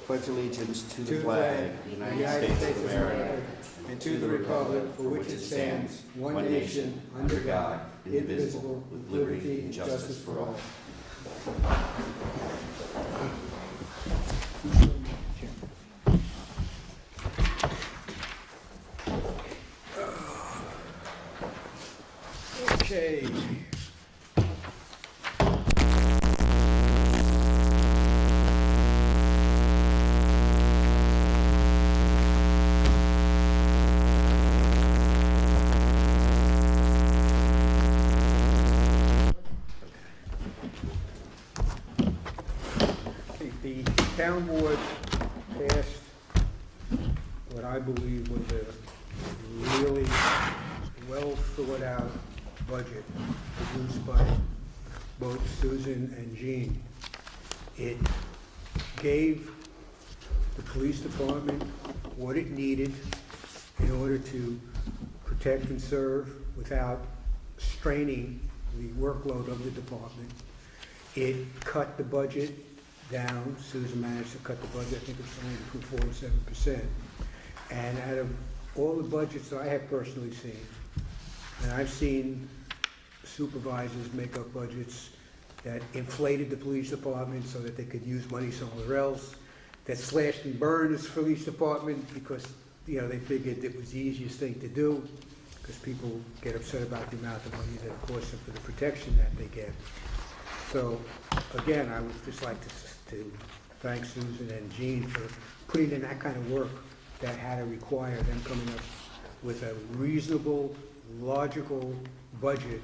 pledge allegiance to the flag of the United States of America and to the republic for which it stands, one nation, under God, indivisible, with liberty and justice for all. Okay. The town board passed what I believe was a really well thought out budget produced by both Susan and Jean. It gave the police department what it needed in order to protect and serve without straining the workload of the department. It cut the budget down. Susan managed to cut the budget, I think it's only between 4% and 7%. And out of all the budgets that I have personally seen, and I've seen supervisors make up budgets that inflated the police department so that they could use money somewhere else, that slashed and burned the police department because, you know, they figured it was the easiest thing to do because people get upset about the amount of money that it costs them for the protection that they get. So, again, I would just like to thank Susan and Jean for putting in that kind of work that had to require them coming up with a reasonable, logical budget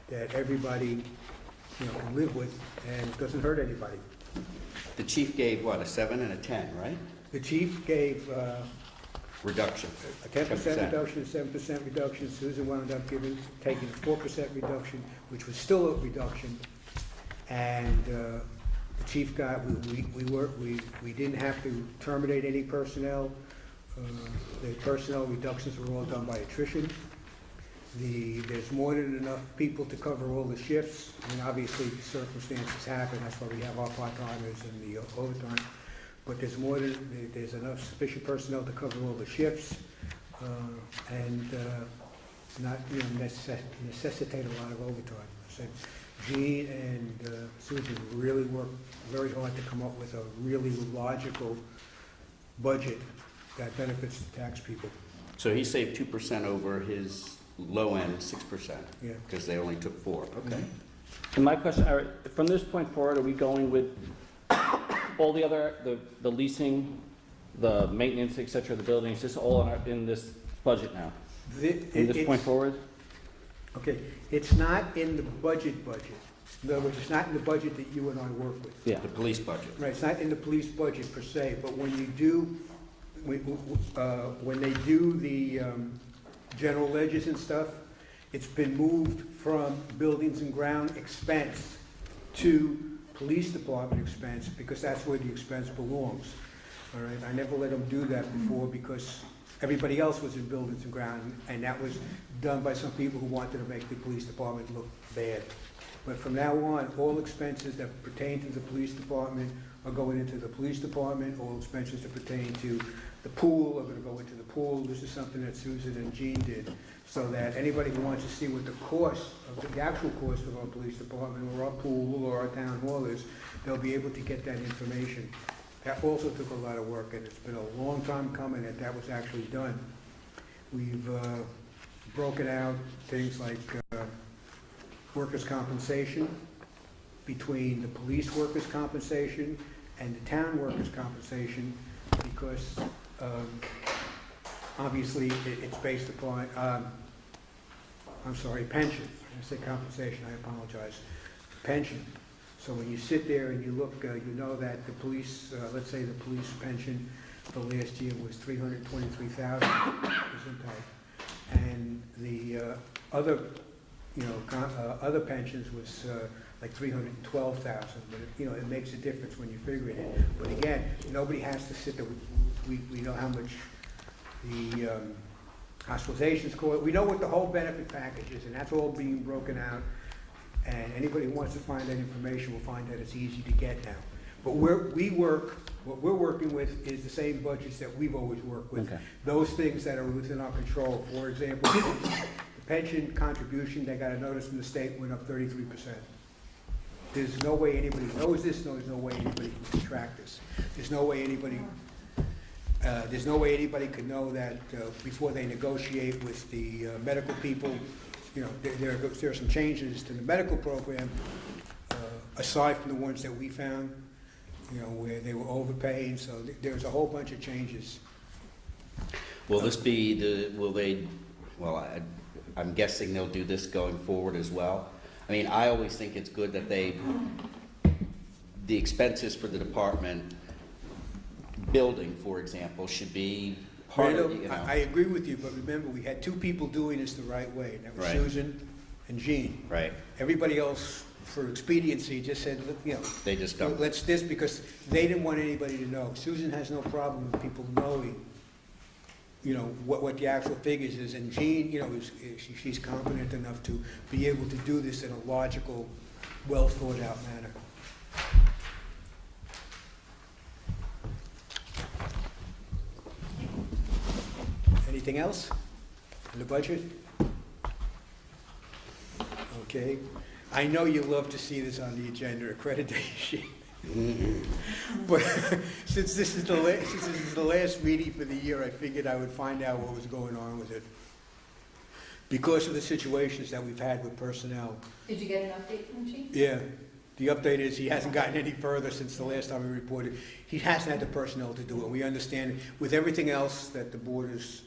that everybody, you know, can live with and doesn't hurt anybody. The chief gave what, a 7 and a 10, right? The chief gave Reduction. a 10% reduction, a 7% reduction. Susan wound up taking a 4% reduction, which was still a reduction. And the chief got, we didn't have to terminate any personnel. The personnel reductions were all done by attrition. There's more than enough people to cover all the shifts. I mean, obviously, circumstances happen. That's why we have our part-timers and the overtime. But there's enough sufficient personnel to cover all the shifts and not, you know, necessitate a lot of overtime. So Jean and Susan really worked very hard to come up with a really logical budget that benefits the tax people. So he saved 2% over his low end 6%. Yeah. Because they only took 4. Okay. And my question, from this point forward, are we going with all the other, the leasing, the maintenance, et cetera, the buildings, just all in this budget now? From this point forward? Okay, it's not in the budget. In other words, it's not in the budget that you and I work with. Yeah. The police budget. Right, it's not in the police budget per se, but when you do, when they do the general ledgers and stuff, it's been moved from buildings and ground expense to police department expense because that's where the expense belongs. All right, I never let them do that before because everybody else was in buildings and ground, and that was done by some people who wanted to make the police department look bad. But from now on, all expenses that pertain to the police department are going into the police department. All expenses that pertain to the pool are going to go into the pool. This is something that Susan and Jean did, so that anybody who wants to see what the cost of the actual cost of our police department or our pool or our town hall is, they'll be able to get that information. That also took a lot of work, and it's been a long time coming that was actually done. We've broken out things like workers' compensation between the police workers' compensation and the town workers' compensation because obviously it's based upon, pension. I say compensation, I apologize. Pension. So when you sit there and you look, you know that the police, let's say the police pension for last year was $323,000, and the other, you know, other pensions was like $312,000. But it makes a difference when you figure it in. But again, nobody has to sit there. We know how much the hospitalizations cost. We know what the whole benefit package is, and that's all being broken out. And anybody who wants to find that information will find that it's easy to get now. But what we're working with is the same budgets that we've always worked with. Okay. Those things that are within our control. For example, the pension contribution, they got a notice from the state, went up 33%. There's no way anybody knows this, there's no way anybody can track this. There's no way anybody could know that before they negotiate with the medical people. You know, there are some changes to the medical program, aside from the ones that we found, you know, where they were overpaying, so there's a whole bunch of changes. Will this be I'm guessing they'll do this going forward as well. I mean, I always think it's good that the expenses for the department building, for example, should be part of, you know. I agree with you, but remember, we had two people doing this the right way, and that was Right. Susan and Jean. Right. Everybody else, for expediency, just said, look, you know, They just don't. let's this, because they didn't want anybody to know. Susan has no problem with people knowing, you know, what the actual figures is, and Jean, you know, she's competent enough to be able to do this in a logical, well thought out manner. Anything else in the budget? Okay. I know you love to see this on the agenda, accreditation. But since this is the last meeting for the year, I figured I would find out what was going on with it. Because of the situations that we've had with personnel. Did you get an update from the chief? Yeah, the update is he hasn't gotten any further since the last time we reported. He hasn't had the personnel to do it. We understand with everything else that the board is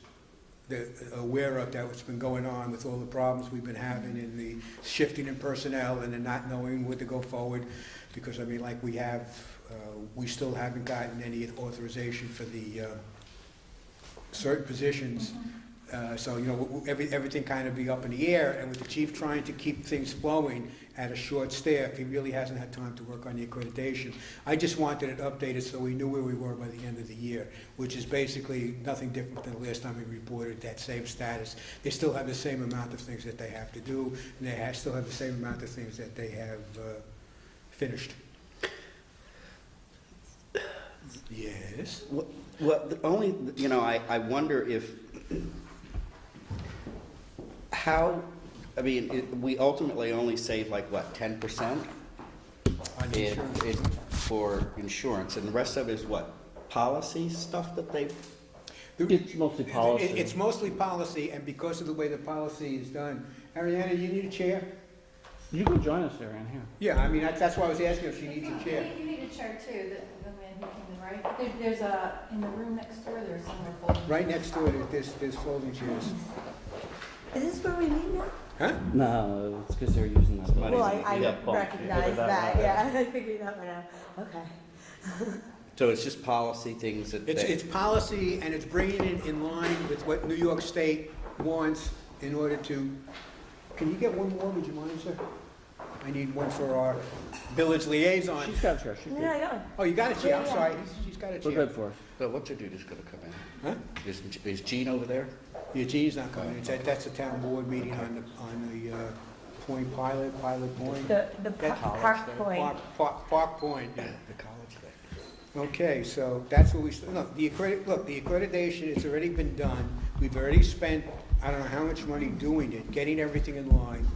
aware of, that what's been going on with all the problems we've been having in the shifting in personnel and the not knowing where to go forward. Because, I mean, like we still haven't gotten any authorization for the certain positions. So, you know, everything kind of be up in the air, and with the chief trying to keep things flowing at a short staff, he really hasn't had time to work on the accreditation. I just wanted it updated so we knew where we were by the end of the year, which is basically nothing different than the last time we reported that same status. They still have the same amount of things that they have to do, and they still have the same amount of things that they have finished. Yes? Well, the only, you know, I wonder if, how, I mean, we ultimately only save like, what, 10%? On the insurance. For insurance, and the rest of it is what, policy stuff that they, It's mostly policy. It's mostly policy, and because of the way the policy is done. Ariana, you need a chair? You can join us there in here. Yeah, I mean, that's why I was asking if she needs a chair. I think you need a chair too, the man who came in, right? There's in the room next door, there's somewhere folding. Right next to it, there's folding chairs. Is this where we meet now? Huh? No, it's because they're using that. Somebody's- Well, I Yeah, bump. recognize Yeah, that, yeah, I figured that one out. Okay. so it's just policy things that It's policy, and it's bringing it in line with what New York State wants in order to, can you get one more, would you mind, sir? I need one for our village liaison. She's got a chair, she's No, good. I don't. Oh, you got a chair, I'm Yeah, yeah. sorry, she's got a We're chair. good for us. So what's her duty's gonna come in? Huh? Is Gene over there? Yeah, Gene's not coming, that's a town board meeting on the Point Pilot Point. The That- Park Point. Park Point, yeah. The college thing. Okay, so that's what we, look, the accreditation, it's already been done. We've already spent, I don't know how much money doing it, getting everything in line.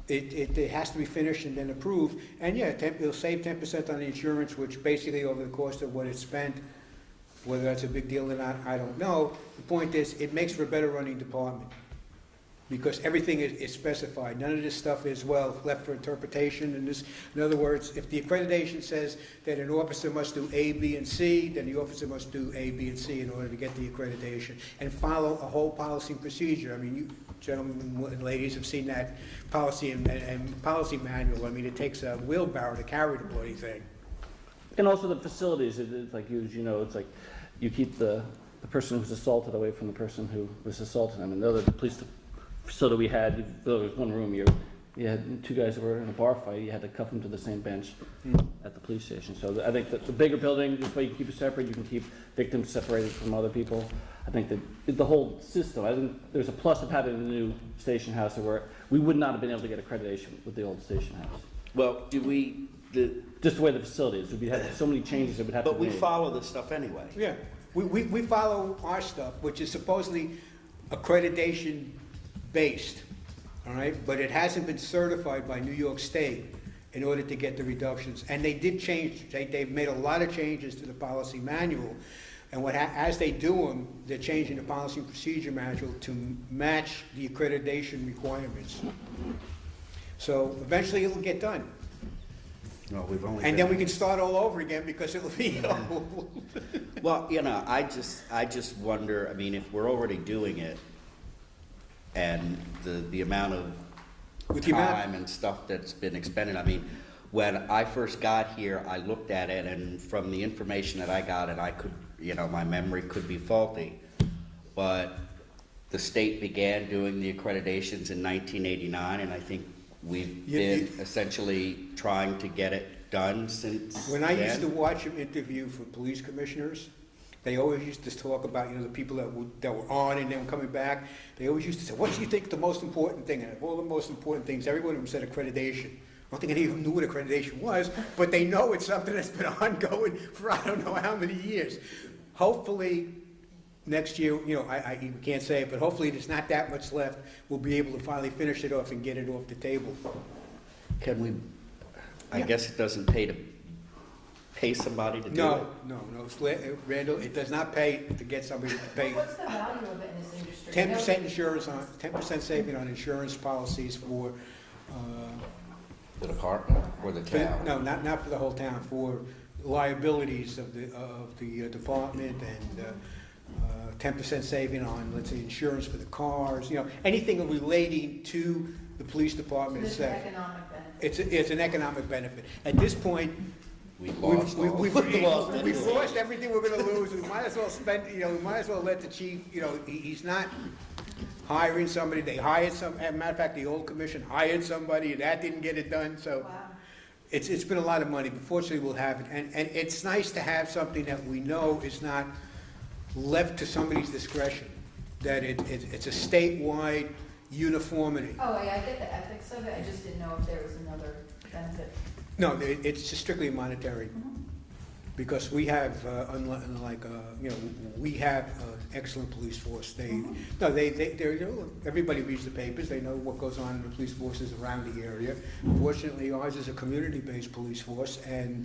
It has to be finished and then approved. And yeah, it'll save 10% on the insurance, which basically over the course of what it's spent, whether that's a big deal or not, I don't know. The point is, it makes for a better running department. Because everything is specified. None of this stuff is, well, left for interpretation. And this, in other words, if the accreditation says that an officer must do A, B, and C, then the officer must do A, B, and C in order to get the accreditation and follow a whole policy and procedure. I mean, you gentlemen and ladies have seen that policy and policy manual. I mean, it takes a wheelbarrow to carry the bloody thing. And also the facilities, it's like, you know, it's like, you keep the person who's assaulted away from the person who was assaulted. I mean, the other police facility we had, there was one room, you had two guys that were in a bar fight, you had to cuff them to the same bench at the police station. So I think that the bigger building, this way you can keep it separate, you can keep victims separated from other people. I think that the whole system, I think there's a plus of having the new station house where we would not have been able to get accreditation with the old station house. Well, do we just the way the facility is, we'd have so many changes that would have to But be we made. follow this stuff anyway. Yeah, we follow our stuff, which is supposedly accreditation-based, all right? But it hasn't been certified by New York State in order to get the reductions. And they did change, they've made a lot of changes to the policy manual. And as they do them, they're changing the policy and procedure manual to match the accreditation requirements. So eventually it'll get done. No, we've only. And then we can start all over again because it'll be old. Well, I just wonder, I mean, if we're already doing it, and the amount of With the amount- time and stuff that's been expended, I mean, when I first got here, I looked at it, and from the information that I got, and I could, my memory could be faulty, but the state began doing the accreditations in 1989, and I think we've been essentially trying to get it done since When I used to then. watch them interview for police commissioners, they always used to talk about, the people that were on and then coming back. They always used to say, what do you think the most important thing? And of all the most important things, every one of them said accreditation. I don't think any of them knew what accreditation was, but they know it's something that's been ongoing for I don't know how many years. Hopefully, next year, I can't say it, but hopefully there's not that much left. We'll be able to finally finish it off and get it off the table. Can we, I Yeah. guess it doesn't pay to pay somebody to do it? No, Randall, it does not pay to get somebody to pay. What's the value of it in this industry? 10% insurance 10% saving on insurance policies for, The department or the town? no, not for the whole town, for liabilities of the department and 10% saving on, let's say, insurance for the cars, anything relating to the police department. There's an economic benefit. It's an economic benefit. At this point, We've we've lost lost everything we're gonna lose. We might as well spend, we might as well let the chief, he's not hiring somebody. They hired as a matter of fact, the old commission hired somebody and that didn't get it done, so. Wow. It's been a lot of money, but fortunately we'll have it. And it's nice to have something that we know is not left to somebody's discretion, that it's a statewide uniformity. Oh, yeah, I get the ethics of it, I just didn't know if there was another benefit. No, it's just strictly monetary, because we have, we have an excellent police force. They're, everybody reads the papers, they know what goes on in the police forces around the area. Fortunately, ours is a community-based police force, and,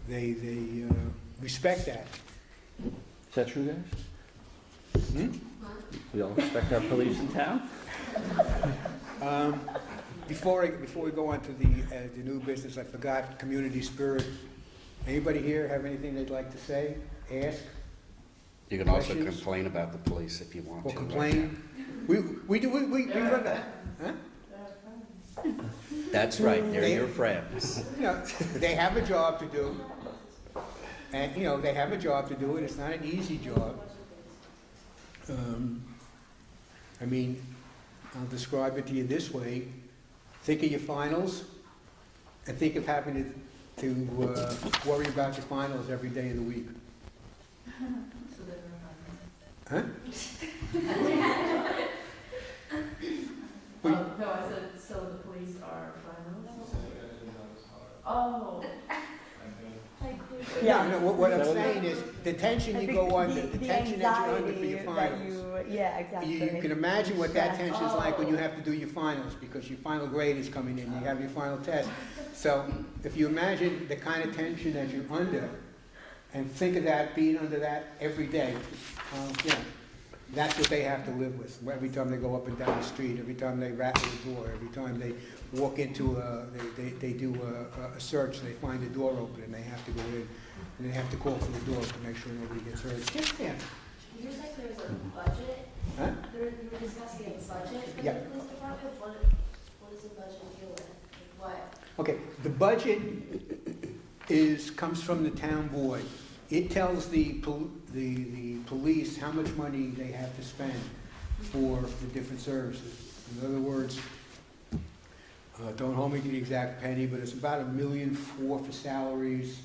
they respect that. Is that true, guys? We all respect our police in town? Before we go on to the new business, I forgot community spirit. Anybody here have anything they'd like to say, ask, You can also Questions? complain about the police if you want or to. complain? We run that, huh? That's right, they're your friends. They have a job to do, and, they have a job to do, and it's not an easy job. I'll describe it to you this way. Think of your finals, and think of having to worry about your finals every day of the week. Huh? No, I said, so the police are finals? Oh. Yeah, no, what I'm So- saying is, the tension you go under, the tension that you're under for your finals. Yeah, exactly. You can imagine what that tension's like when you have to do your finals, because your final grade is coming in, you have your final test. So, if you imagine the kind of tension that you're under, and think of that, being under that every day, that's what they have to live with. Every time they go up and down the street, every time they rattle the door, every time they walk into they do a search, they find the door open, and they have to go in, and they have to call for the door to make sure nobody gets hurt. Yeah. You said there's a budget, Huh? you were discussing a budget for Yeah. the police department, what does the budget deal with? Like what? Okay, the budget comes from the town board. It tells the police how much money they have to spend for the different services. In other words, don't hold me to the exact penny, but it's about $1.4 million for salaries.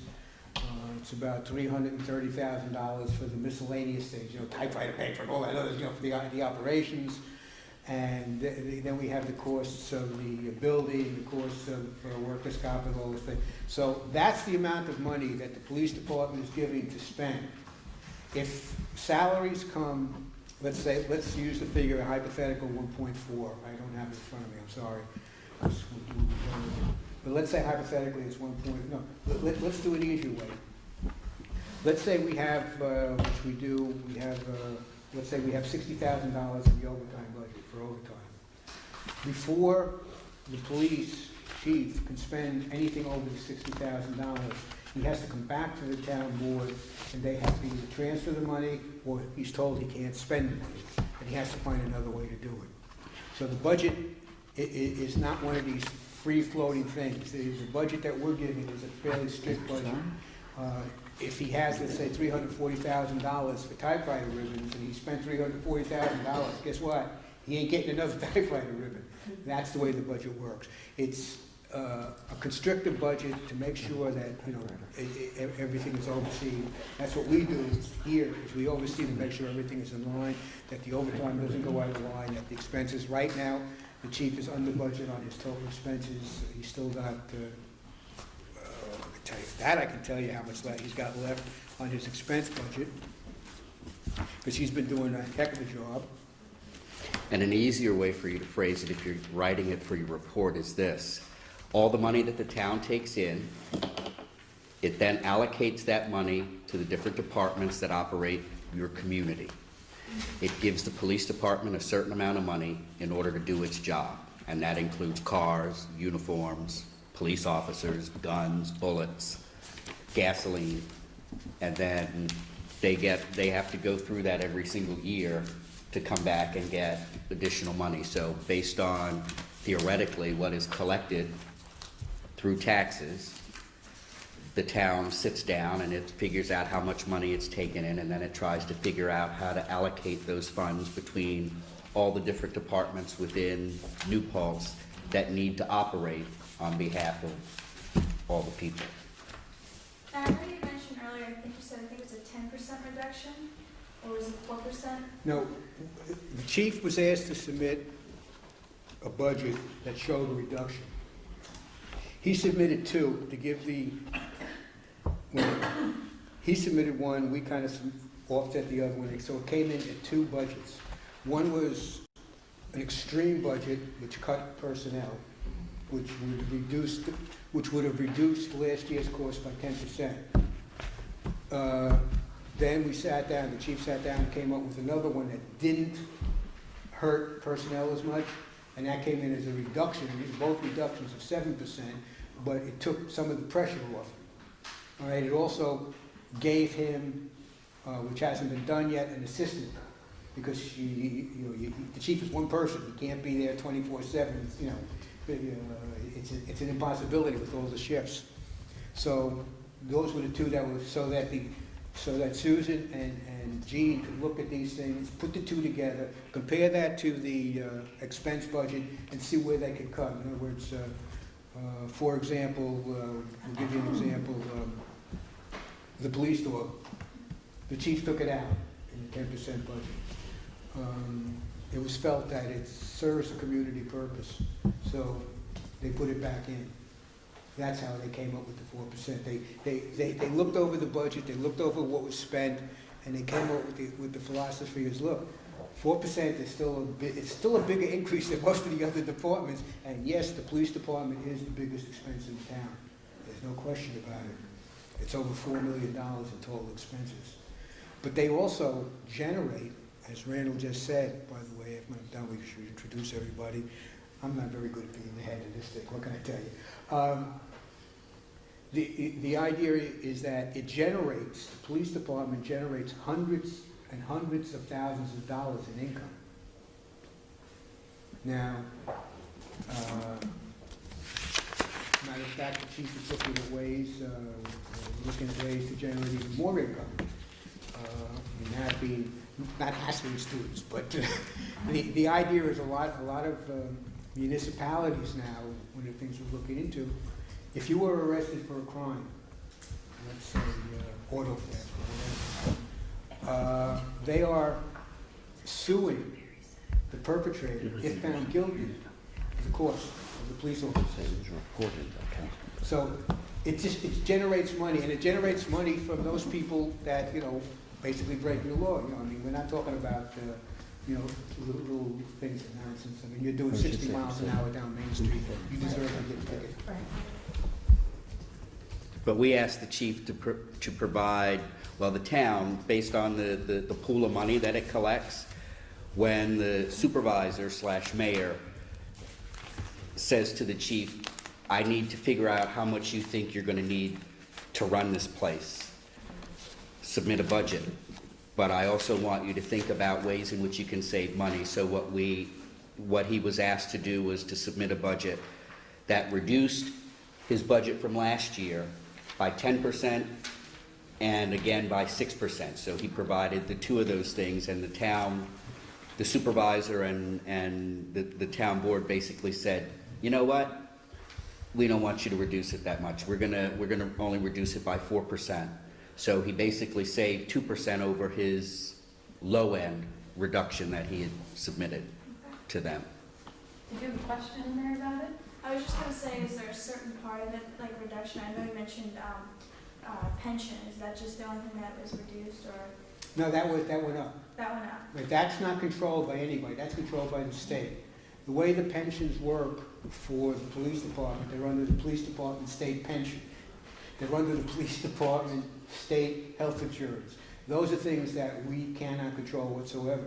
It's about $330,000 for the miscellaneous things, typewriter paper and all that other, for the operations. And then we have the costs of the building, the costs of workers' comp and all those things. So that's the amount of money that the police department is giving to spend. If salaries come, let's use the figure, a hypothetical 1.4. I don't have it in front of me, I'm sorry. But let's say hypothetically it's 1. No, let's do an easier way. Let's say we have, which we do, let's say we have $60,000 in the overtime budget for overtime. Before the police chief can spend anything over the $60,000, he has to come back to the town board, and they have to either transfer the money, or he's told he can't spend the money, and he has to find another way to do it. So the budget is not one of these free-floating things. The budget that we're giving is a fairly strict budget. If he has, let's say, $340,000 for typewriter ribbons, and he spent $340,000, guess what? He ain't getting another typewriter ribbon. That's the way the budget works. It's a constrictive budget to make sure that, everything is overseen. That's what we do here, is we oversee to make sure everything is in line, that the overtime doesn't go out of line, that the expenses, right now, the chief is under budget on his total expenses. He's still got, tell you that, I can tell you how much he's got left on his expense budget, because he's been doing a heck of a job. And an easier way for you to phrase it, if you're writing it for your report, is this. All the money that the town takes in, it then allocates that money to the different departments that operate your community. It gives the police department a certain amount of money in order to do its job, and that includes cars, uniforms, police officers, guns, bullets, gasoline, and then they have to go through that every single year to come back and get additional money. So based on, theoretically, what is collected through taxes, the town sits down and it figures out how much money it's taken in, and then it tries to figure out how to allocate those funds between all the different departments within New Paltz that need to operate on behalf of all the people. I know you mentioned earlier, I think it's a 10% reduction, or was it 4%? No, the chief was asked to submit a budget that showed a reduction. He submitted two to give he submitted one, we kind of offset the other one, so it came in at two budgets. One was an extreme budget, which cut personnel, which would have reduced last year's cost by 10%. Then we sat down, the chief sat down and came up with another one that didn't hurt personnel as much, and that came in as a reduction. These are both reductions of 7%, but it took some of the pressure off. All right, it also gave him, which hasn't been done yet, an assistant, because the chief is one person. He can't be there 24/7. It's an impossibility with all the shifts. So those were the two that were so that Susan and Jean could look at these things, put the two together, compare that to the expense budget, and see where they could cut. In other words, for example, we'll give you an example. The police dog, the chief took it out in the 10% budget. It was felt that it serves a community purpose, so they put it back in. That's how they came up with the 4%. They looked over the budget, they looked over what was spent, and they came up with the philosophy is, look, 4% is still a bigger increase than most of the other departments, and yes, the police department is the biggest expense in town. There's no question about it. It's over $4 million in total expenses. But they also generate, as Randall just said, by the way, if I'm done, we should introduce everybody. I'm not very good at being the head of this thing, what can I tell you? The idea is that it generates, the police department generates hundreds and hundreds of thousands of dollars in income. Now, matter of fact, the chief is looking at ways to generate even more income. And that being, not hassling students, but the idea is a lot of municipalities now, one of the things we're looking into, if you were arrested for a crime, let's say auto theft or whatever, they are suing the perpetrator, if found guilty, the cost of the police officer. So it generates money, and it generates money from those people that, basically breaking the law. I mean, we're not talking about, little things of nonsense. I mean, you're doing 60 miles an hour down Main Street, you deserve to get a ticket. Right. But we asked the chief to provide, well, the town, based on the pool of money that it collects, when the supervisor / mayor says to the chief, I need to figure out how much you think you're gonna need to run this place. Submit a budget. But I also want you to think about ways in which you can save money. So what he was asked to do was to submit a budget that reduced his budget from last year by 10% and again by 6%. So he provided the two of those things, and the town, the supervisor and the town board basically said, you know what? We don't want you to reduce it that much. We're gonna only reduce it by 4%. So he basically saved 2% over his low end reduction that he had submitted to them. Did you have a question in there about it? I was just gonna say, is there a certain part of it, like reduction? I know you mentioned pension. Is that just the only thing that was reduced, or No, that went up. that went up? But that's not controlled by anybody, that's controlled by the state. The way the pensions work for the police department, they're under the police department state pension. They're under the police department state health insurance. Those are things that we cannot control whatsoever.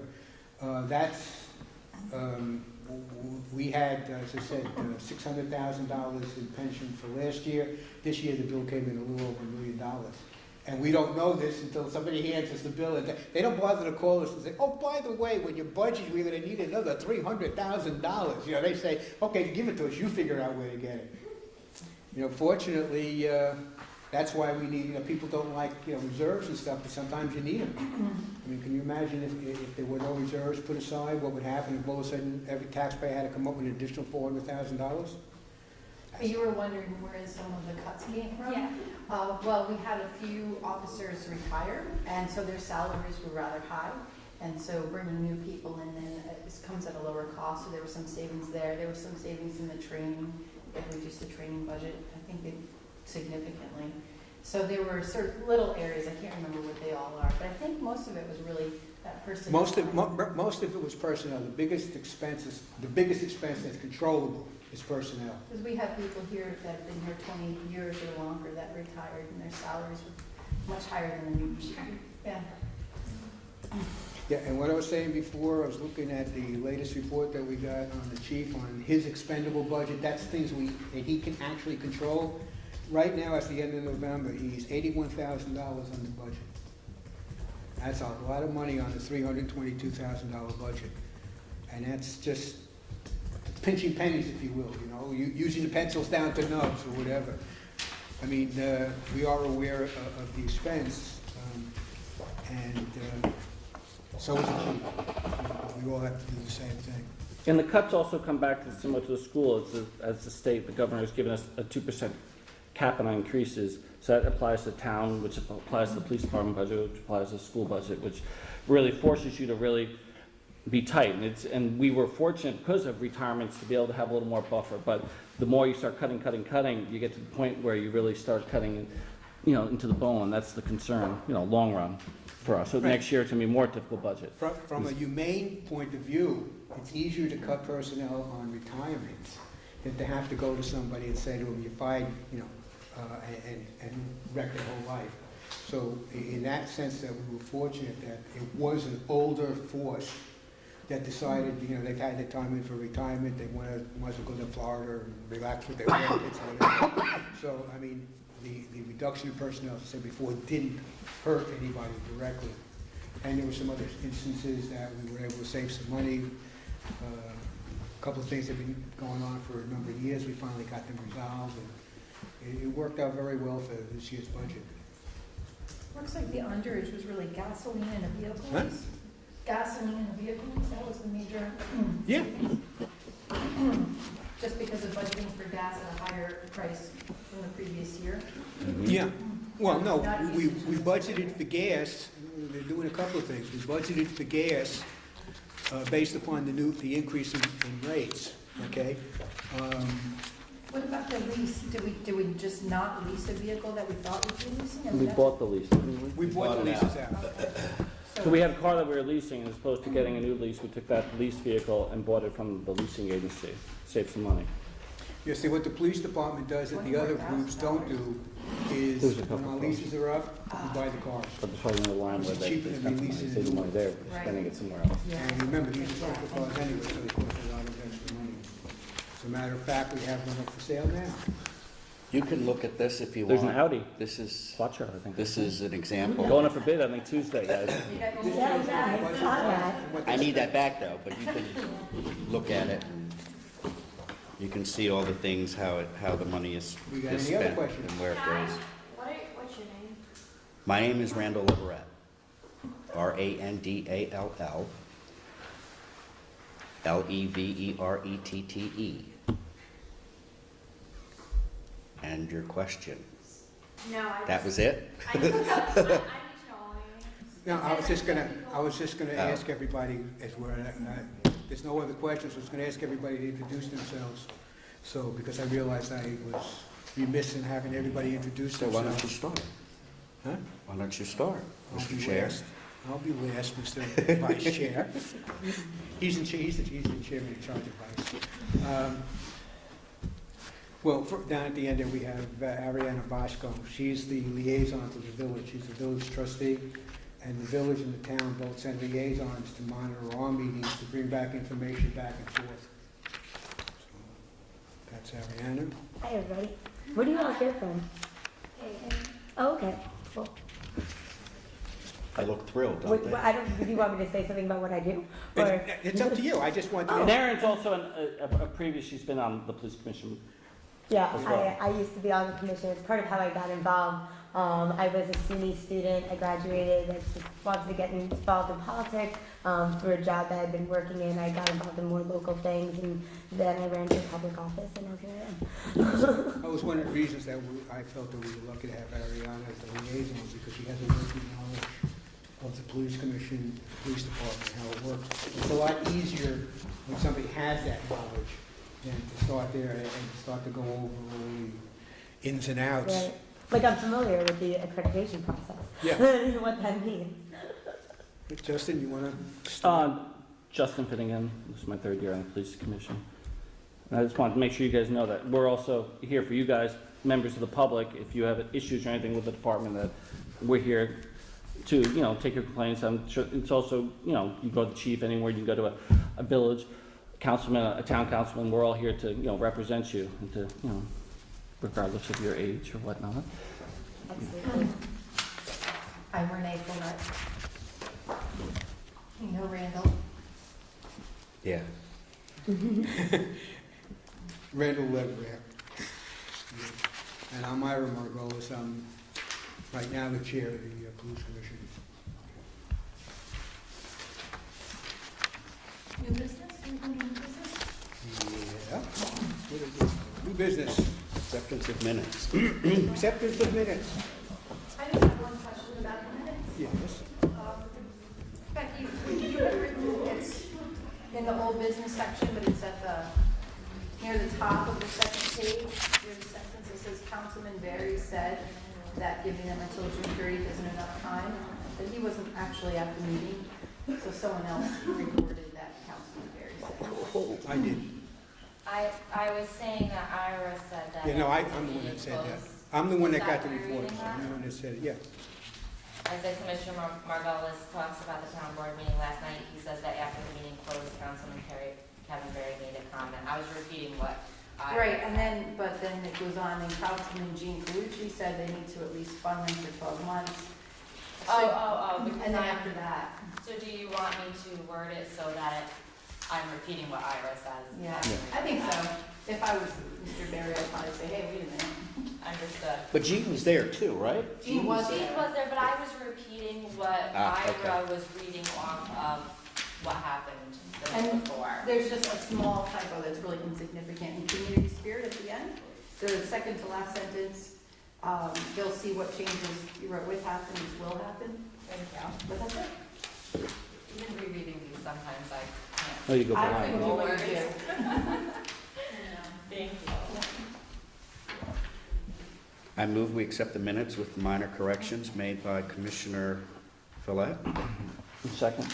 We had, as I said, $600,000 in pension for last year. This year, the bill came in a little over $1 million. And we don't know this until somebody hands us the bill, and they don't bother to call us and say, oh, by the way, when you budget, we're gonna need another $300,000. They say, okay, give it to us, you figure out where to get it. Fortunately, that's why we need, people don't like, reserves and stuff, but sometimes you need them. I mean, can you imagine if there were no reserves put aside, what would happen if all of a sudden every taxpayer had to come up with an additional $400,000? But you were wondering where some of the cuts came from? Yeah. Well, we had a few officers retire, and so their salaries were rather high. And so bringing new people in then it comes at a lower cost, so there were some savings there. There was some savings in the training. They reduced the training budget, I think, significantly. So there were certain little areas, I can't remember what they all are, but I think most of it was really that person. Most of it was personnel. The biggest expense that's controllable is personnel. Because we have people here that have been here 20 years or longer that retired, and their salaries were much higher than the new people. Yeah. Yeah, and what I was saying before, I was looking at the latest report that we got on the chief on his expendable budget. That's things that he can actually control. Right now, at the end of November, he's $81,000 under budget. That's a lot of money on a $322,000 budget. And that's just pinching pennies, if you will, using the pencils down to nubs or whatever. I mean, we are aware of the expense, and so is the chief. We all have to do the same thing. And the cuts also come back to similar to the school, as the state, the governor has given us a 2% cap on increases. So that applies to town, which applies to the police department budget, which applies to the school budget, which really forces you to really be tight. And we were fortunate because of retirements to be able to have a little more buffer. But the more you start cutting, you get to the point where you really start cutting, into the bone. And that's the concern, long run for us. So Right. next year it's gonna be a more difficult budget. From a humane point of view, it's easier to cut personnel on retirement than to have to go to somebody and say to them, you're fired, and wreck their whole life. So in that sense, that we were fortunate that it was an older force that decided, they've had their time in for retirement, they might as well go to Florida and relax with their grandkids or whatever. So, I mean, the reduction of personnel, as I said before, didn't hurt anybody directly. And there were some other instances that we were able to save some money. A couple of things that have been going on for a number of years, we finally got them resolved, and it worked out very well for this year's budget. Looks like the underage was really gasoline and a vehicle Huh? lease. Gasoline and a vehicle lease, that was the major, Yeah. just because of budgeting for gas at a higher price from the previous year. Yeah. Well, no, we budgeted for gas, they're doing a couple of things. We budgeted for gas based upon the increase in rates, okay? What about the lease? Did we just not lease a vehicle that we thought we were leasing? I mean, We that's- bought the lease, didn't we? We bought the leases out. So we had a car that we were leasing, and as opposed to getting a new lease, we took that leased vehicle and bought it from the leasing agency, saved some money. You see, what the police department does that the other groups don't do There's is, a couple when our cars. leases are up, we buy the cars. But there's probably no line where It's they cheaper spend than money, leasing save the it. money there, they're spending it somewhere else. And remember, these are special cars anyway, so they cost a lot of extra money. As a matter of fact, we have one up for sale now. You can look at this if you There's want. an Audi This is, Quattro, I think. this is an example. Going up for bid, I think Tuesday, guys. You got- Yeah, yeah, I saw that. What I they- need that back though, but you can look at it and you can see all the things, how the money is We got is any other spent questions? and where it goes. What's your name? My name is Randall Leverett, Randall, Leverette. And your question, No, I that was it? I need to know. No, I was just gonna Oh. ask everybody, as we're, there's no other questions, I was gonna ask everybody to introduce themselves. So, because I realized I was remiss in having everybody introduce So why don't you themselves. start? Huh? Why don't you start, I'll Mr. be Chair? last. I'll be last, Mr. Vice Chair. He's the chairman in charge of Vice. Well, down at the end there, we have Ariana Bosco. She's the liaison to the village. She's the village trustee, and the village and the town both send liaisons to monitor our meetings, to bring back information back and forth. So, that's Ariana. Hi, everybody. Where do you all hear from? Oh, okay. Well, I look thrilled, don't what, they? I don't, do you want me to say something about what I do? Or, It's up to you. I just want to. And Erin's also a previous, she's been on the police commission. yeah, As well. I used to be on the commission. It's part of how I got involved. I was a SUNY student. I graduated. I just wanted to get involved in politics for a job that I'd been working in. I got involved in more local things, and then I ran for public office, and now here I am. That was one of the reasons that I felt that we were lucky to have Ariana as the liaison, because she has a working knowledge of the police commission, police department, how it works. It's a lot easier when somebody has that knowledge than to start there and start to go over all the ins and outs. Right. Like I'm familiar with the accreditation process. Yeah. What that means. Justin, you want to start? Justin Finnegan, this is my third year on the police commission. And I just wanted to make sure you guys know that we're also here for you guys, members of the public. If you have issues or anything with the department, that we're here to, take your complaints. I'm sure it's also, you go to the chief anywhere, you can go to a village councilman, a town councilman, we're all here to, represent you and to, regardless of your age or whatnot. Absolutely. I'm Renee Follett. You know Randall? Yeah. Randall Leverett. And I'm Ira Margolis. I'm right now the chair of the police commission. New business? Anything new business? Yeah. What is it? New business. Acceptance of minutes. Acceptance of minutes. I just have one question about the minutes. Yes. Becky, you had written it's in the old business section, but it's at near the top of the second page. There's a sentence that says Councilman Barry said that giving them until June 30th isn't enough time, but he wasn't actually at the meeting, so someone else recorded that Councilman Barry said. I did. I was saying that Ira said that. Yeah, no, I'm the one that said that. I'm the one that got the Is that report. what you're I'm the one that said it, yeah. As the Commissioner Margolis talks about the town board meeting last night, he says that after the meeting closed, Councilman Kevin Berry made a comment. I was repeating what I. Right, but then it goes on, and Councilman Jean Calucci said they need to at least fund them for 12 months. Because And then after that, So do you want me to word it so that I'm repeating what Ira says? yeah, I think so. If I was Mr. Barry, I'd probably say, hey, wait a minute. Understood. But Jean was there too, right? Jean was She there. was there, but I was repeating what Ah, Ira was reading off of what happened the night And before. There's just a small typo that's really insignificant in community spirit at the end. The second to last sentence, you'll see what changes you wrote with happens will happen. Thank you. But that's it. Even rereading these, sometimes I can't. Oh, you go I blind. couldn't do what you do. Thank you. I move we accept the minutes with minor corrections made by Commissioner Follett. Second.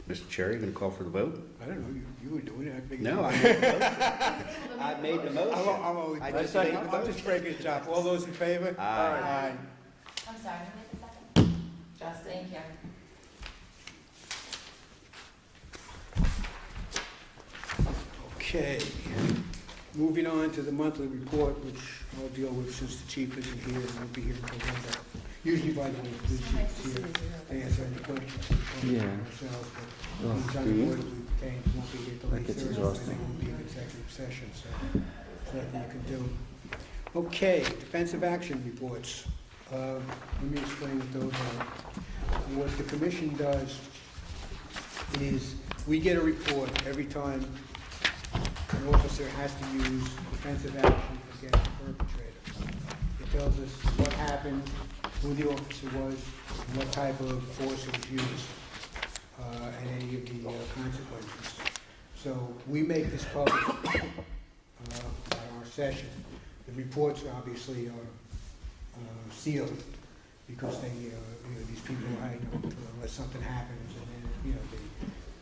Mr. Chair, you gonna call for the vote? I don't know, you were doing it, I figured. No, I made the motion. I made the motion. I'm only, I I'm just made the just motion. breaking it up. All those in favor? Aye. I'm sorry, who made the second? Justin. Thank you. Okay, moving on to the monthly report, which I'll deal with since the chief isn't here and won't be here until Monday. Usually, by the way, the chief's here to answer any questions. Yeah. Ourselves, but Oh, he's do you? unavoidably detained, won't be here till That late gets Thursday. I exhausting. think we'll be in executive session, so there's nothing you can do. Okay, defensive action reports. Let me explain what those are. What the commission does is, we get a report every time an officer has to use defensive action against a perpetrator. It tells us what happened, who the officer was, and what type of force was used, and any of the consequences. So we make this public by our session. The reports obviously are sealed because they, these people are hiding them unless something happens, and then,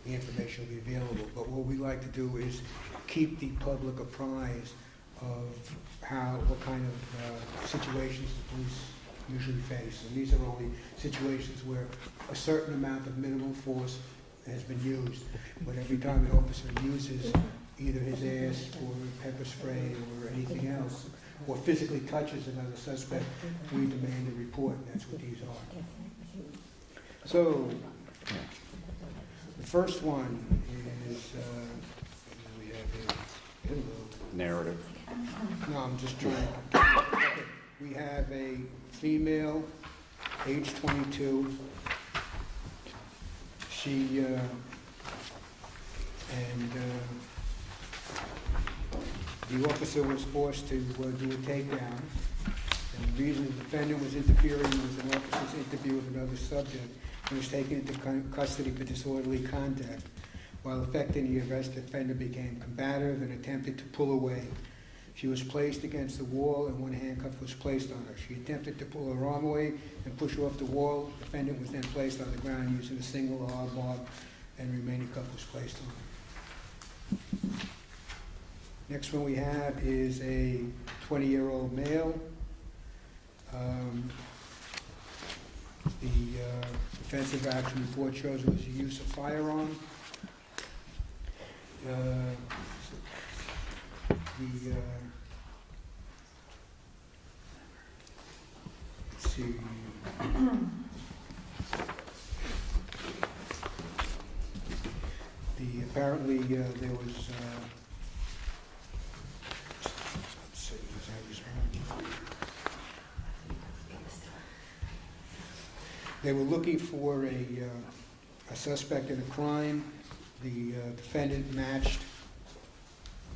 the information will be available. But what we like to do is keep the public apprised of what kind of situations the police usually face. And these are only situations where a certain amount of minimal force has been used. But every time an officer uses either his ass or pepper spray or anything else, or physically touches another suspect, we demand a report, and that's what these are. So, the first one is, what do we have here? Narrative. No, I'm just trying. Okay. We have a female, age 22. She, the officer was forced to do a takedown. And the reason the defendant was interfering was an officer's interview with another subject and was taken into custody for disorderly conduct. While effecting the arrest, the offender became combative and attempted to pull away. She was placed against the wall and one handcuff was placed on her. She attempted to pull her arm away and push her off the wall. The defendant was then placed on the ground using a single hard bar and the remaining cuff was placed on her. Next one we have is a 20-year-old male. The defensive action report shows it was the use of firearm. Let's see. Apparently there was, let's see, was I responding? They were looking for a suspect in a crime. The defendant matched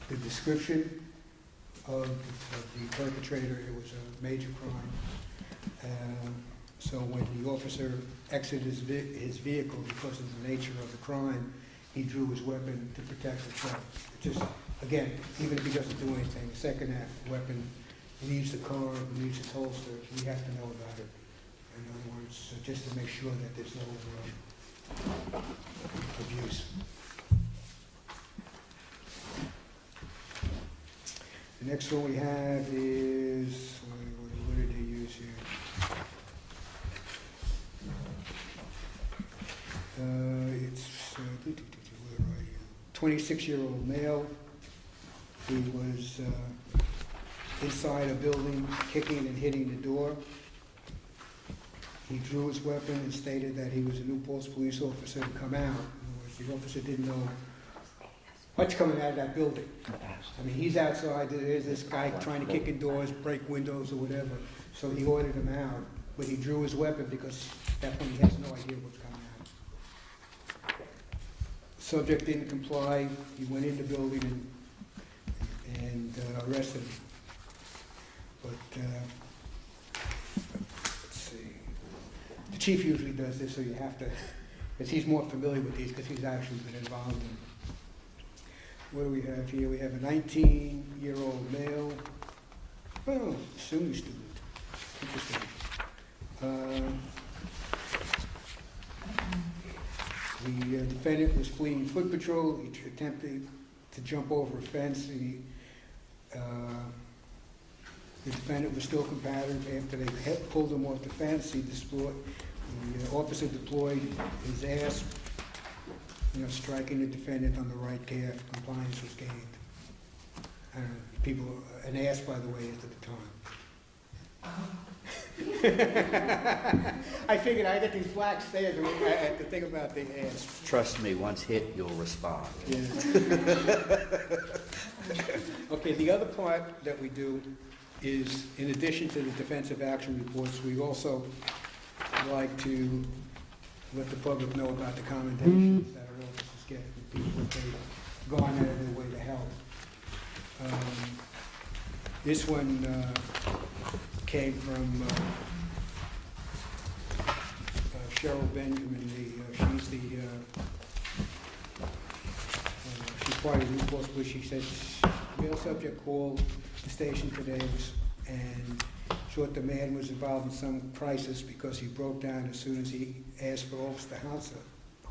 the description of the perpetrator. It was a major crime. So when the officer exited his vehicle because of the nature of the crime, he drew his weapon to protect himself. It just, again, even if he doesn't do anything, the second that weapon leaves the car, leaves his holster, we have to know about it. In other words, just to make sure that there's no abuse. The next one we have is, what did they use here? It's, where are you? 26-year-old male. He was inside a building, kicking and hitting the door. He drew his weapon and stated that he was a New Paltz police officer to come out. In other words, the officer didn't know what's coming out of that building. I mean, he's outside, there's this guy trying to kick in doors, break windows or whatever, so he ordered him out, but he drew his weapon because at that point he has no idea what's coming out. Subject didn't comply, he went in the building and arrested him. But, let's see. chief usually does this, so you have to, because he's more familiar with these, because he's actually been involved in. What do we have here? We have a 19-year-old male, SUNY student. Interesting. The defendant was fleeing foot patrol. He attempted to jump over a fence. The defendant was still combative. After they pulled him off the fence, the officer deployed his ass, striking the defendant on the right calf. Compliance was gained. An ass, by the way, is at the time. I figured I get these black stares. I had to think about the ass. Trust me, once hit, you'll respond. Yeah. Okay, the other part that we do is, in addition to the defensive action reports, we also like to let the public know about the commendations that our officers get from people if they've gone out of their way to help. This one came from Cheryl Benjamin. She's part of the Newport Police. She said, male subject called the station today and thought the man was involved in some crisis because he broke down as soon as he asked for Officer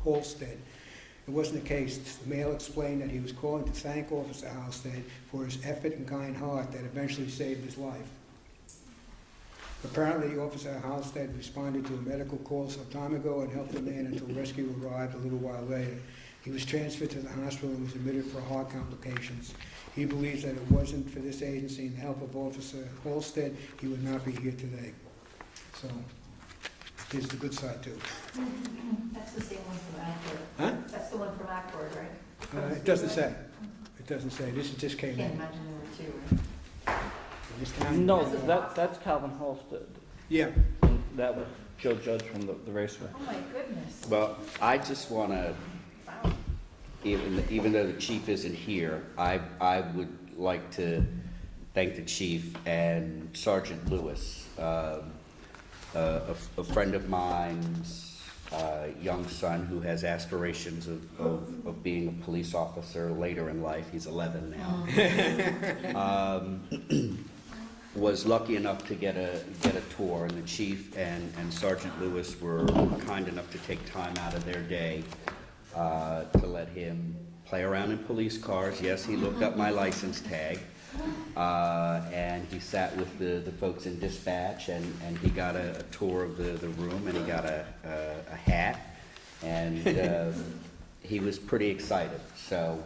Halstead. It wasn't the case. The male explained that he was calling to thank Officer Halstead for his effort and kind heart that eventually saved his life. Apparently, Officer Halstead responded to a medical call some time ago and helped the man until rescue arrived a little while later. He was transferred to the hospital and was admitted for heart complications. He believes that it wasn't for this agency and the help of Officer Halstead, he would not be here today. So, here's the good side too. That's the same one from Accord. Huh? That's the one from Accord, right? It doesn't say. It doesn't say. This just came Can't in. imagine there were two, right? This came- No, that's Calvin Halstead. Yeah. That was Joe Judge from the raceway. Oh, my goodness. Well, I just want to, Wow. even though the chief isn't here, I would like to thank the chief and Sergeant Lewis, a friend of mine's young son who has aspirations of being a police officer later in life. He's 11 now. Was lucky enough to get a tour, and the chief and Sergeant Lewis were kind enough to take time out of their day to let him play around in police cars. Yes, he looked up my license tag, and he sat with the folks in dispatch, and he got a tour of the room, and he got a hat, and he was pretty excited. So,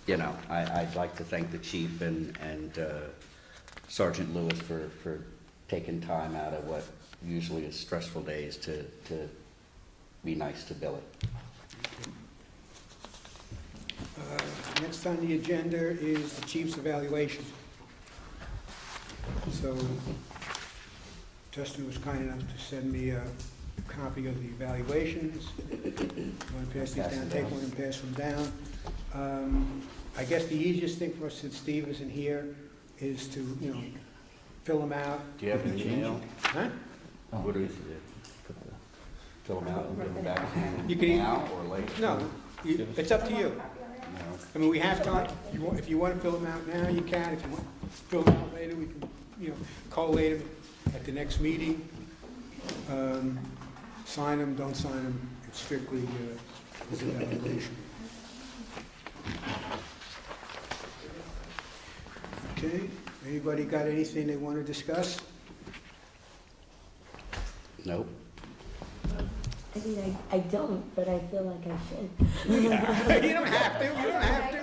I'd like to thank the chief and Sergeant Lewis for taking time out of what usually is stressful days to be nice to Billy. Next on the agenda is the chief's evaluation. So Justin was kind enough to send me a copy of the evaluations. You want to pass these down? Take one and pass them down. I guess the easiest thing for us, since Steve isn't here, is to, fill them out. Do you have an email? Huh? What do you fill them out and give them back to You you can now or later? No, it's up to you. No. I mean, we have time. If you want to fill them out now, you can. If you want to fill them out later, we can, collate them at the next meeting. Sign them, don't sign them. It's strictly his evaluation. Okay. Anybody got anything they want to discuss? Nope. I mean, I don't, but I feel like I should. You don't have to. You don't have to.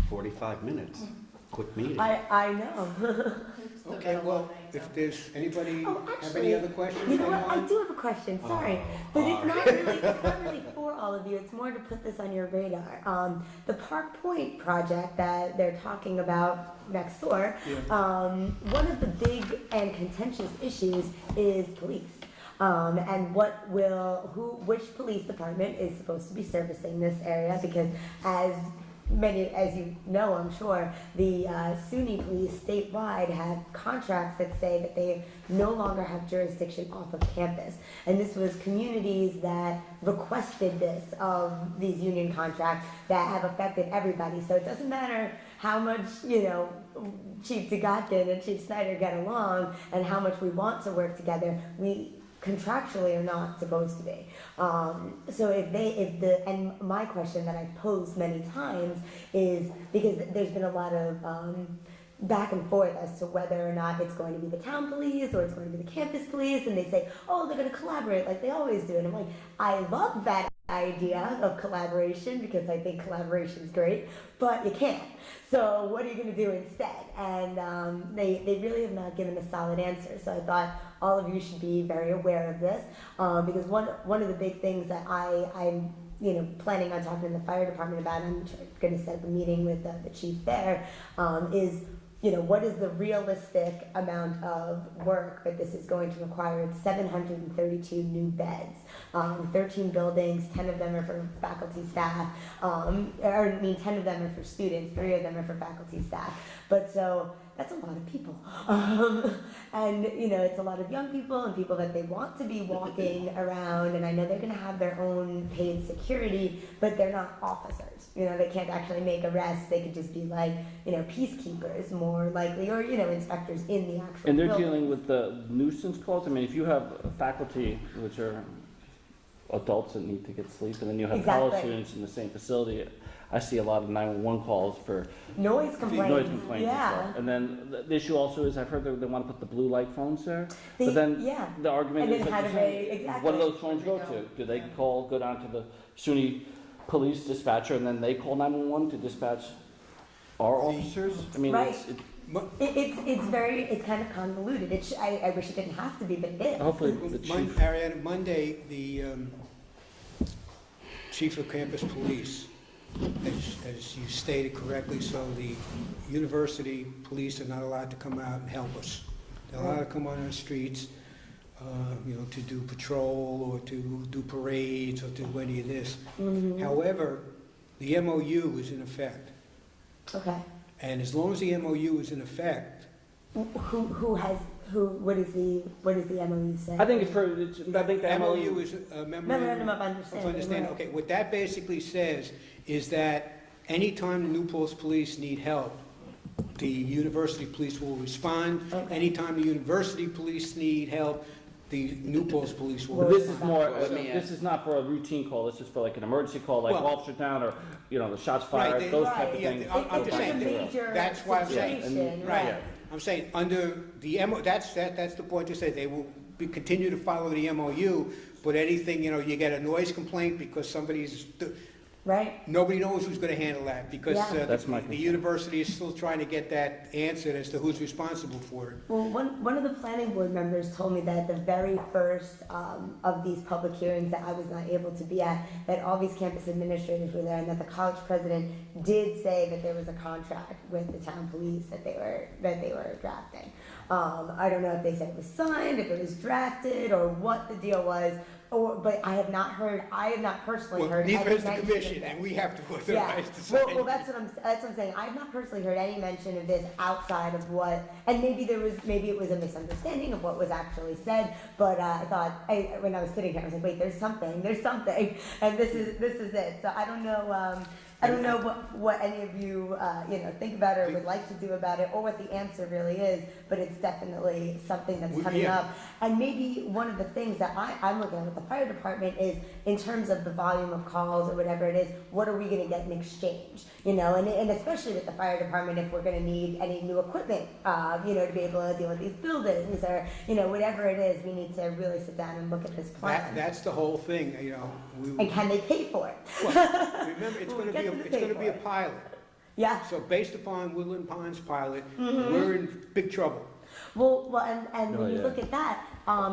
45 minutes. Quick meeting. I know. Okay, well, if there's anybody Oh, have any actually, other questions? You know they what? I want? do have a question. Sorry, but it's not really for all of you. It's more to put this on your radar. The Park Point project that they're talking about next door. Yeah. One of the big and contentious issues is police. And which police department is supposed to be servicing this area? Because as many, as you know, I'm sure, the SUNY police statewide have contracts that say that they no longer have jurisdiction off of campus. And this was communities that requested this of these union contracts that have affected everybody. So it doesn't matter how much, Chief DeGatkin and Chief Snyder get along and how much we want to work together, we contractually are not supposed to be. And my question that I've posed many times is, because there's been a lot of back and forth as to whether or not it's going to be the town police or it's going to be the campus police, and they say, oh, they're going to collaborate like they always do. And I'm like, I love that idea of collaboration because I think collaboration is great, but you can't. So what are you going to do instead? And they really have not given a solid answer. So I thought all of you should be very aware of this because one of the big things that I'm planning on talking to the fire department about, and I'm going to set up a meeting with the chief there, is what is the realistic amount of work that this is going to require? It's 732 new beds, 13 buildings, 10 of them are for faculty staff, 10 of them are for students, 3 of them are for faculty staff. But so that's a lot of people. And it's a lot of young people and people that they want to be walking around, and I know they're going to have their own paid security, but they're not officers. They can't actually make arrests. They could just be like, peacekeepers more likely, or, inspectors in the actual And they're building. dealing with the nuisance calls. I mean, if you have faculty, which are adults that need to get sleep, and then you have college Exactly. students in the same facility, I see a lot of 911 calls for Noise complaints. noise complaints and Yeah. stuff. And then the issue also is, I've heard that they want to put the blue light phones there. They- But then yeah. the argument And is, then like how you're do saying, they- exactly. what do those phones go to? Do they go down to the SUNY police dispatcher, and then they call 911 to dispatch our officers? I mean, Right. It's kind of convoluted. I wish it didn't have to be, but it is. Hopefully the chief. Ariana, Monday, the chief of campus police, as you stated correctly, so the university police are not allowed to come out and help us. They're allowed to come on the streets, to do patrol or to do parades or to do any of this. Mhm. However, the MOU is in effect. Okay. And as long as the MOU is in effect, What does the MOU say? I think I think the MOU is a Memorandum of Understanding. right. Okay, what that basically says is that anytime the New Paltz police need help, the university police will respond. Okay. Anytime the university police need help, the New Paltz police will But Well, this is more, Let me this is not for a routine call, this is for like an emergency call, like Well- officer down, or, the shots Right, fired, they- those type of Right. Yeah, things. I'm It's just a saying, major that's why I'm saying- situation, Right. right. I'm saying, under the that's the point to say, they will continue to follow the MOU, but anything, you get a noise complaint because Right. nobody knows who's gonna handle that, because Yeah. That's my the concern. university is still trying to get that answered as to who's responsible for it. Well, one of the planning board members told me that at the very first of these public hearings that I was not able to be at, that all these campus administrators were there, and that the college president did say that there was a contract with the town police that they were drafting. I don't know if they said it was signed, if it was drafted, or what the deal was. But I have not personally Well, heard. neither any has the mention commission, of and this. we have to Yeah, authorize the sign. well, that's what I'm saying. I have not personally heard any mention of this outside of what, and maybe it was a misunderstanding of what was actually said. But I thought, when I was sitting here, I was like, wait, there's something, and this is it. So I don't know what any of you think about or would like to do about it, or what the answer really is. But it's definitely something that's coming Yeah. up. And maybe one of the things that I'm looking at with the fire department is, in terms of the volume of calls or whatever it is, what are we going to get in exchange? And especially with the fire department, if we're going to need any new equipment, to be able to deal with these buildings, or whatever it is, we need to really sit down and look at this plan. That's the whole thing, And can they pay for it? Well, remember, it's We'll gonna get be, them to it's pay gonna be a for it. pilot. Yeah. So based upon Woodland Pond's pilot, Mm-hmm. we're in big trouble. Well, and Oh, when you yeah. look at that,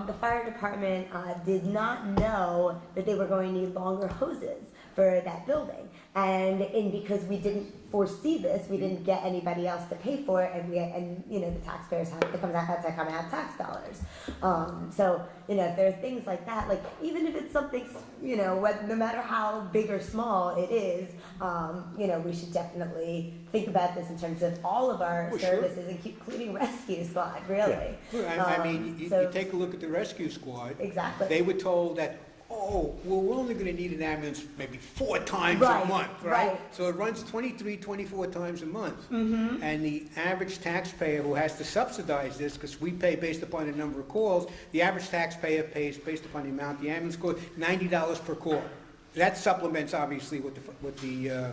the fire department did not know that they were going to need longer hoses for that building. And because we didn't foresee this, we didn't get anybody else to pay for it, and the taxpayers have to come out of tax dollars. So if there are things like that, like even if it's something, no matter how big or small it is, we should definitely think about this in terms of all of our Well, sure. services, including rescue squad, really. I mean, you So- take a look at the rescue squad. Exactly. They were told that, well, we're only gonna need an ambulance maybe 4 times a Right, month, right. right? So it runs 23, 24 times a month. Mm-hmm. And the average taxpayer who has to subsidize this, because we pay based upon the number of calls, the average taxpayer pays based upon the amount the ambulance costs, $90 per call. That supplements, obviously, what the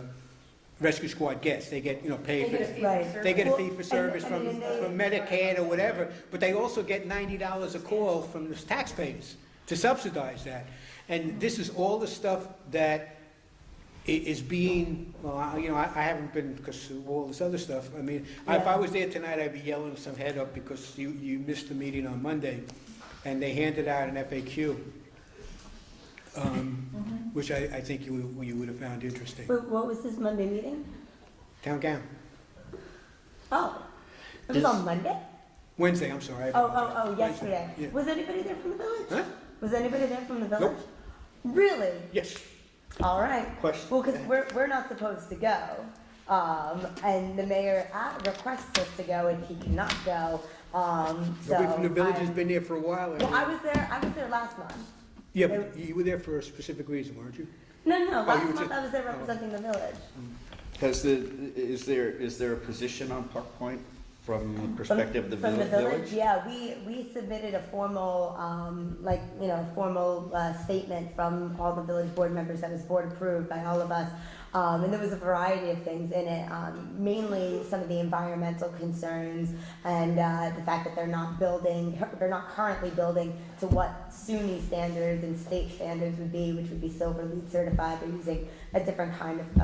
rescue squad gets. They get, paid They get a for, fee for Right. service. they get a Well, fee for service and they- from Medicaid or whatever, but they also get $90 a call from the taxpayers to subsidize that. And this is all the stuff that is being, well, I haven't been because of all this other stuff. I mean, if I was there tonight, I'd be yelling some head up because you missed the meeting on Monday, and they handed out an FAQ, which I think you would have found interesting. What was this Monday meeting? Town gown. Oh, it was on Monday? Wednesday, I'm sorry. I apologize. Oh, yesterday. Yeah. Was anybody there from the village? Huh? Was anybody there from the village? Nope. Really? Yes. All right. Question. Well, because we're not supposed to go, and the mayor requests us to go, and he cannot go. So Nobody from the village has I'm- been there for a while. Well, I was there last month. Yeah, but you were there for a specific reason, weren't you? No, you last were month ju- I was there representing the village. Is there a position on Park Point from the perspective of the From the village? yeah, we submitted a formal, statement from all the village board members that was board approved by all of us. And there was a variety of things in it, mainly some of the environmental concerns and the fact that they're not currently building to what SUNY standards and state standards would be, which would be Silver LEED certified. They're using a different kind of,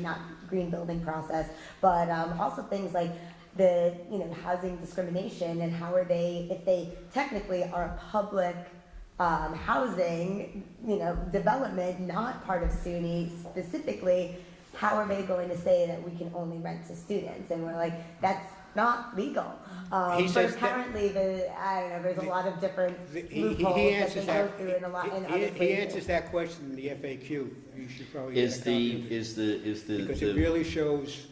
not green building process, but also things like the housing discrimination and how are they, if they technically are a public housing development, not part of SUNY specifically, how are they going to say that we can only rent to students? And we're like, that's not legal. He But says that- apparently there's a lot of different He loopholes that answers they go through in a lot in other He places. answers that question in the FAQ. You should probably Is get a copy the, of it. is the, Because it really shows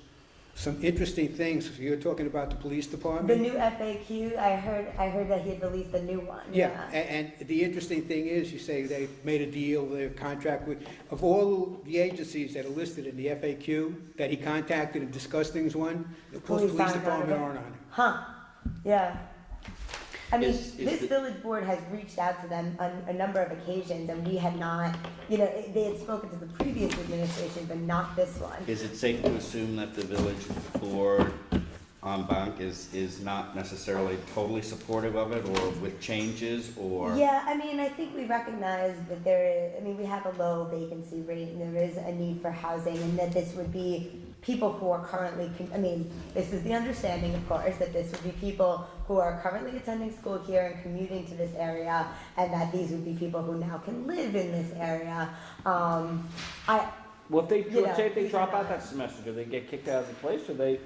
some interesting things. You're talking about the police The department? new FAQ, I heard that he had released a new one. Yeah, and the interesting thing is, you say they made a deal, their contract with, of all the agencies that are listed in the FAQ that he contacted and discussed things on, the police Police aren't on department it. aren't on it. Huh, yeah. I mean, Is this the- village board has reached out to them on a number of occasions, and we had not, they had spoken to the previous administration, but not this one. is it safe to assume that the village board en banc is not necessarily totally supportive of it, or with changes, or? Yeah, I mean, I think we recognize that we have a low vacancy rate, and there is a need for housing, and that this would be people who are currently, this is the understanding, of course, that this would be people who are currently attending school here and commuting to this area, and that these would be people who now can live in this area. Well, say if they these drop are out not- that semester, do they get kicked out of the place, or they?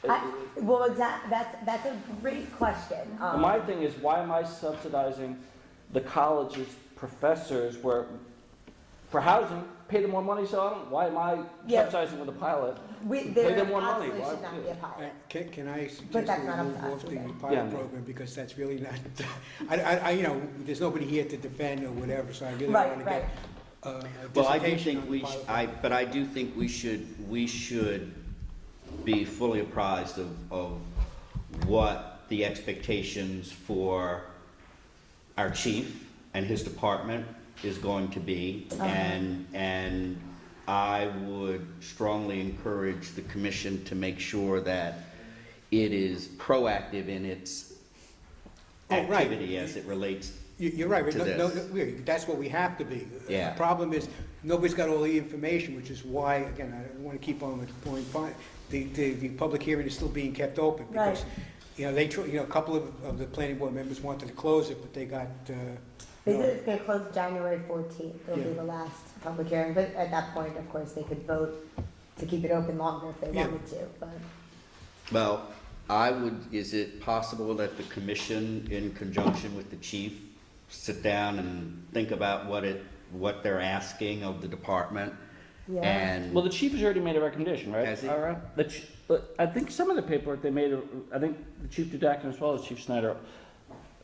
That's a great question. Well, my thing is, why am I subsidizing the college's professors for housing, pay them more money, so I don't, why am I Yeah. subsidizing with a pilot? Pay There them more money. absolutely Why- should not be a pilot. Can I But suggest that's we not up move to us off the either. pilot Yeah. program, because that's really not, there's nobody here to defend or whatever, so I really don't Right, want to right. get a Well, I do dissertation think on the pilot program. but I do think we should be fully apprised of what the expectations for our chief and his department is going to be. And I would strongly encourage the commission to make sure that it is proactive in its Oh, right. activity as it relates. You're right, to that's what we have to be. Yeah. The problem is, nobody's got all the information, which is why, again, I want to keep on with point five, the public hearing is still being kept open, because, Right. a couple of the planning board members wanted to close it, but they got They No. said it's gonna close January 14th, it'll be Yeah. the last public hearing, but at that point, of course, they could vote to keep it open longer if they Yeah. wanted to, but. Well, is it possible that the commission, in conjunction with the chief, sit down and think about what they're asking of the department? Yeah. And, Well, the chief has already made a recommendation, right? Has he? Ira? But I think some of the paperwork they made, I think the Chief Dudek as well as Chief Snyder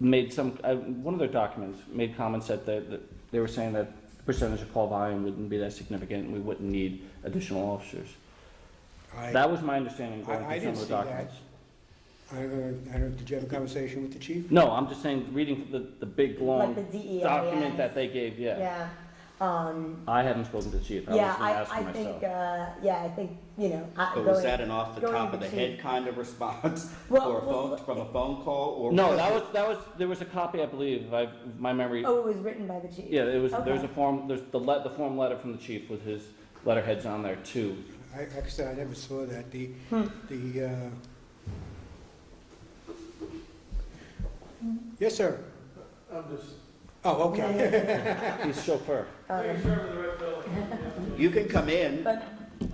made one of their documents made comments that they were saying that the percentage of call volume wouldn't be that significant and we wouldn't need additional officers. That was my understanding going I through didn't some of see the that. documents. Did you have a conversation with the chief? No, I'm just saying, reading the big, long Like the DEIS. document that they gave, yeah. Yeah. I haven't spoken to the chief, I was Yeah, gonna ask I him think, myself. yeah, I think, you know, but was that an off the going top to of the the head chief. kind of response Well, from a phone call, or? No, there was a copy, I believe, my memory. Oh, it was written by the chief? Yeah, there's Okay. a form, there's the form letter from the chief with his letterheads on there too. Like I said, I never saw that. The yes, sir. Oh, okay. He's chauffeur. You can come in. But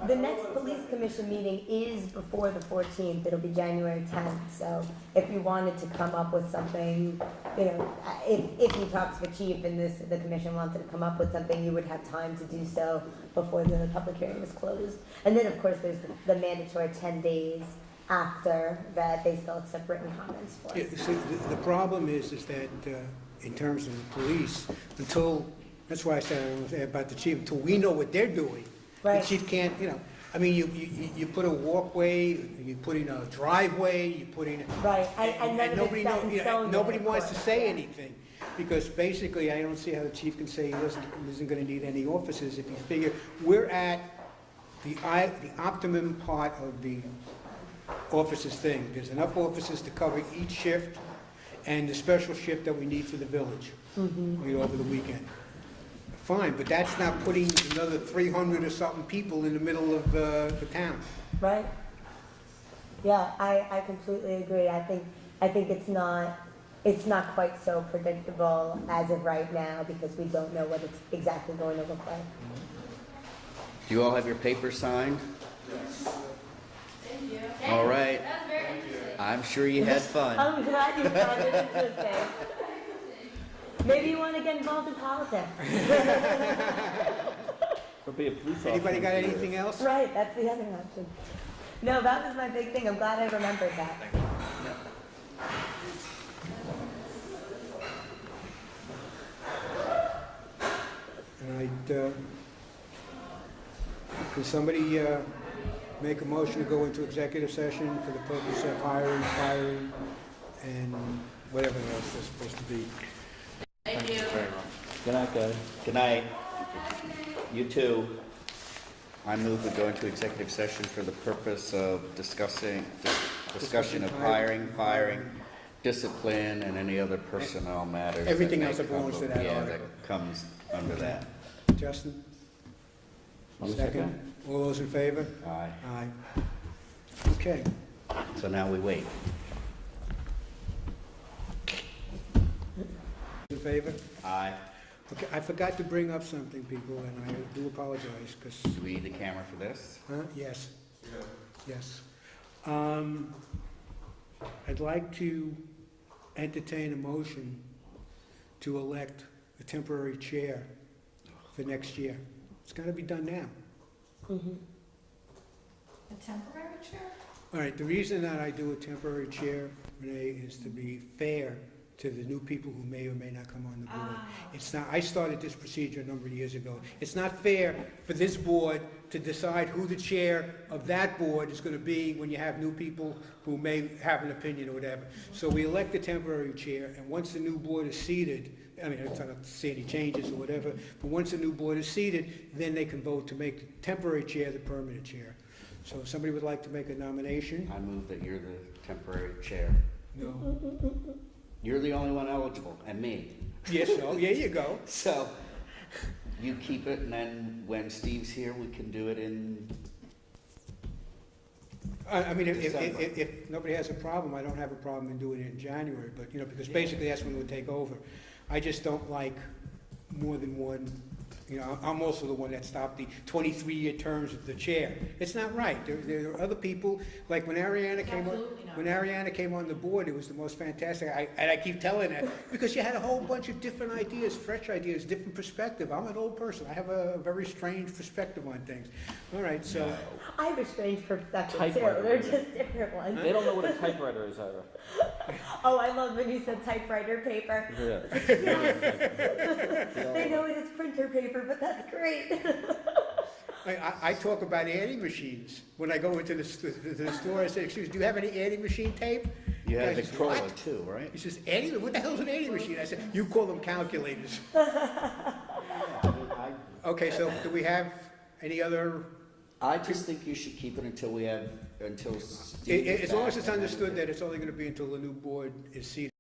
the next police commission meeting is before the 14th, it'll be January 10th, so if you wanted to come up with something, you know, if you talked to the chief and the commission wanted to come up with something, you would have time to do so before the public hearing was closed. And then, of course, there's the mandatory 10 days after that they still accept written comments for. Yeah, see, the problem is that in terms of the police, that's why I said about the chief, until we know what they're doing. Right. The chief can't, you know, I mean, you put a walkway, you put in a driveway, you put in. Right, and none of nobody it's set in know- you know, stone Nobody yet, of wants to course, say yeah. anything, because basically, I don't see how the chief can say he isn't gonna need any officers if you figure, we're at the optimum part of the officers thing. There's enough officers to cover each shift and the special shift that we need for the village, you know, over the weekend. Fine, but that's not putting another 300 or something people in the middle of the town. Right? Yeah, I completely agree. I think it's not quite so predictable as of right now because we don't know what it's exactly going to look like. Do you all have your papers signed? Thank you. All right. That was very interesting. I'm sure you had fun. I'm glad you found it interesting. Maybe you want to get involved in politics. Or be a police officer. Anybody got anything else? Right, that's the other option. No, that was my big thing. I'm glad I remembered that. And can somebody make a motion to go into executive session for the purpose of hiring, firing, and whatever else they're supposed to be? Thank you. Good night, guys. Good night. You too. I move we go into executive session for the purpose of discussion of hiring, firing, discipline, and any other personnel matters. Everything that else may that belongs come to up- that Yeah, article. that comes under that. Justin? One Second. All those in favor? Aye. Aye. Okay. So now we wait. In favor? Aye. Okay, I forgot to bring up something, people, and I do apologize, because, Do we need the camera for this? yes. Yes. I'd like to entertain a motion to elect a temporary chair for next year. It's got to be done now. A temporary chair? All right, the reason that I do a temporary chair, Renee, is to be fair to the new people who may or may not come on the board. It's not, I started this procedure a number of years ago. It's not fair for this board to decide who the chair of that board is going to be when you have new people who may have an opinion or whatever. So we elect a temporary chair, and once the new board is seated, I mean, it's not to see any changes or whatever, but once the new board is seated, then they can vote to make the temporary chair the permanent chair. So if somebody would like to make a nomination? I move that you're the temporary chair. No. You're the only one eligible, and me. Yes, oh, there you go. So you keep it, and then when Steve's here, we can do it in, I mean, December. if nobody has a problem, I don't have a problem in doing it in January, but, you know, because basically that's when it would take over. I just don't like more than one, you know, I'm also the one that stopped the 23-year terms of the chair. It's not right. There are other people, like when Ariana came on, Absolutely not. when Ariana came on the board, it was the most fantastic, and I keep telling her, because you had a whole bunch of different ideas, fresh ideas, different perspective. I'm an old person. I have a very strange perspective on things. All right, so, I have a strange perspective too. Typewriter. They're just different ones. They don't know what a typewriter is, Ira. Oh, I love when you said typewriter paper. Yeah. They know it is printer paper, but that's great. I talk about adding machines. When I go into the store, I say, excuse me, do you have any adding machine tape? You had Guy says, Victrola "What?" too, right? He says, adding, what the hell is an adding machine? I said, you call them calculators. Okay, so do we have any other, I just think you should keep it until we have, until Steve is as long as back, it's and then we understood can- that it's only gonna be until the new board is seated.